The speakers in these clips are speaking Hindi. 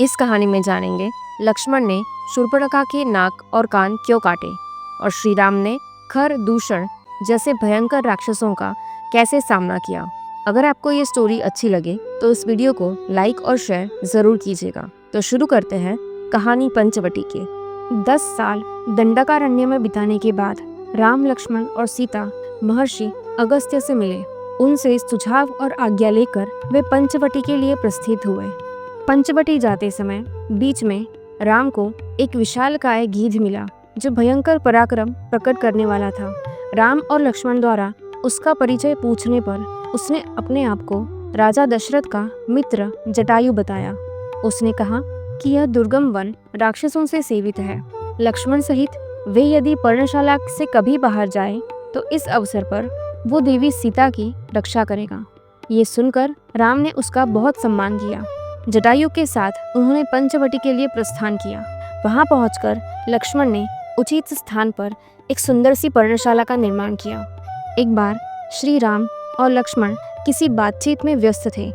इस कहानी में जानेंगे लक्ष्मण ने शूर्पणखा के नाक और कान क्यों काटे और श्री राम ने खर दूषण जैसे भयंकर राक्षसों का कैसे सामना किया। अगर आपको ये स्टोरी अच्छी लगे तो इस वीडियो को लाइक और शेयर जरूर कीजिएगा। तो शुरू करते हैं कहानी पंचवटी के। 10 साल दंडकारण्य में बिताने के बाद राम, लक्ष्मण और सीता महर्षि अगस्त्य से मिले। उनसे सुझाव और आज्ञा लेकर वे पंचवटी के लिए प्रस्थित हुए। पंचवटी जाते समय बीच में राम को एक विशालकाय गीध मिला जो भयंकर पराक्रम प्रकट करने वाला था। राम और लक्ष्मण द्वारा उसका परिचय पूछने पर उसने अपने आप को राजा दशरथ का मित्र जटायु बताया। उसने कहा कि यह दुर्गम वन राक्षसों से सेवित है। लक्ष्मण सहित वे यदि पर्णशाला से कभी बाहर जाए तो इस अवसर पर वो देवी सीता की रक्षा करेगा। ये सुनकर राम ने उसका बहुत सम्मान किया। जटायु के साथ उन्होंने पंचवटी के लिए प्रस्थान किया। वहां पहुंचकर लक्ष्मण ने उचित स्थान पर एक सुंदर सी पर्णशाला का निर्माण किया। एक बार श्री राम और लक्ष्मण किसी बातचीत में व्यस्त थे।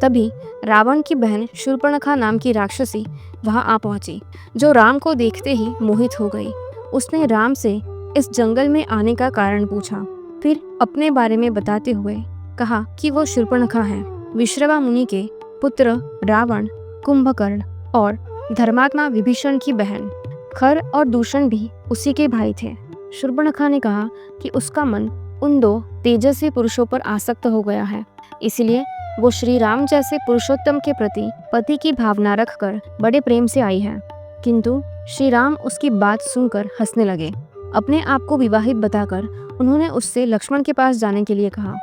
तभी रावण की बहन शूर्पणखा नाम की राक्षसी वहां आ पहुंची, जो राम को देखते ही मोहित हो गई। उसने राम से इस जंगल में आने का कारण पूछा, फिर अपने बारे में बताते हुए कहा कि वो शूर्पणखा है, विश्रवा मुनि के पुत्र रावण, कुंभकर्ण और धर्मात्मा विभीषण की बहन। खर और दूषण भी उसी के भाई थे। शूर्पणखा ने कहा कि उसका मन उन 2 तेजस्वी पुरुषों पर आसक्त हो गया है, इसलिए वो श्री राम जैसे पुरुषोत्तम के प्रति पति की भावना रखकर बड़े प्रेम से आई है। किंतु श्री राम उसकी बात सुनकर हंसने लगे। अपने आप को विवाहित बताकर उन्होंने उससे लक्ष्मण के पास जाने के लिए कहा।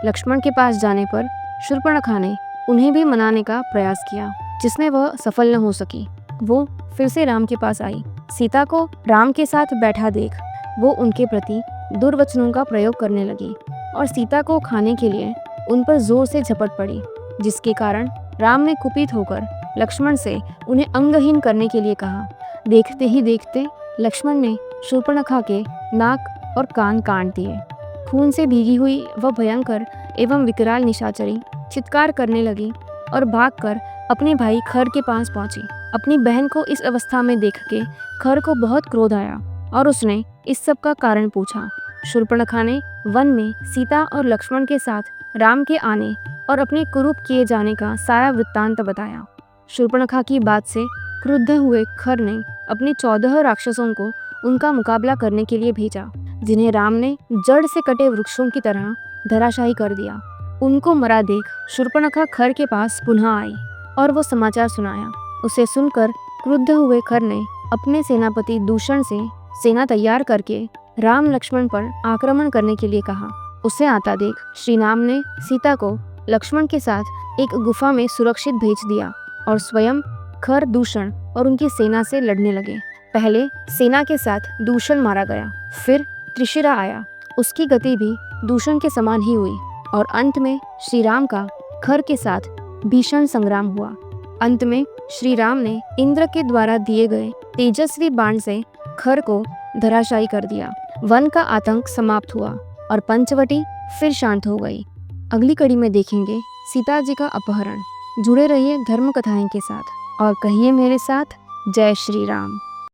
लक्ष्मण के पास जाने पर शूर्पणखा ने उन्हें भी मनाने का प्रयास किया, जिसमें वह सफल न हो सकी। वो फिर से राम के पास आई। सीता को राम के साथ बैठा देख वो उनके प्रति दुर्वचनों का प्रयोग करने लगी और सीता को खाने के लिए उन पर जोर से झपट पड़ी, जिसके कारण राम ने कुपित होकर लक्ष्मण से उन्हें अंगहीन करने के लिए कहा। देखते ही देखते लक्ष्मण ने शूर्पणखा के नाक और कान काट दिए। खून से भीगी हुई वह भयंकर एवं विकराल निशाचरी चित्कार करने लगी और भागकर अपने भाई खर के पास पहुंची। अपनी बहन को इस अवस्था में देख के खर को बहुत क्रोध आया और उसने इस सब का कारण पूछा। शूर्पणखा ने वन में सीता और लक्ष्मण के साथ राम के आने और अपने कुरूप किए जाने का सारा वृत्तांत बताया। शूर्पणखा की बात से क्रुद्ध हुए खर ने अपने 14 राक्षसों को उनका मुकाबला करने के लिए भेजा, जिन्हें राम ने जड़ से कटे वृक्षों की तरह धराशायी कर दिया। उनको मरा देख शूर्पणखा खर के पास पुनः आई और वो समाचार सुनाया। उसे सुनकर क्रुद्ध हुए खर ने अपने सेनापति दूषण से सेना तैयार करके राम लक्ष्मण पर आक्रमण करने के लिए कहा। उसे आता देख श्री राम ने सीता को लक्ष्मण के साथ एक गुफा में सुरक्षित भेज दिया और स्वयं खर, दूषण और उनकी सेना से लड़ने लगे। पहले सेना के साथ दूषण मारा गया, फिर त्रिशिरा आया, उसकी गति भी दूषण के समान ही हुई और अंत में श्री राम का खर के साथ भीषण संग्राम हुआ। अंत में श्री राम ने इंद्र के द्वारा दिए गए तेजस्वी बाण से खर को धराशायी कर दिया। वन का आतंक समाप्त हुआ और पंचवटी फिर शांत हो गई। अगली कड़ी में देखेंगे सीता जी का अपहरण। जुड़े रहिए धर्म कथाएं के साथ और कहिए मेरे साथ जय श्री राम।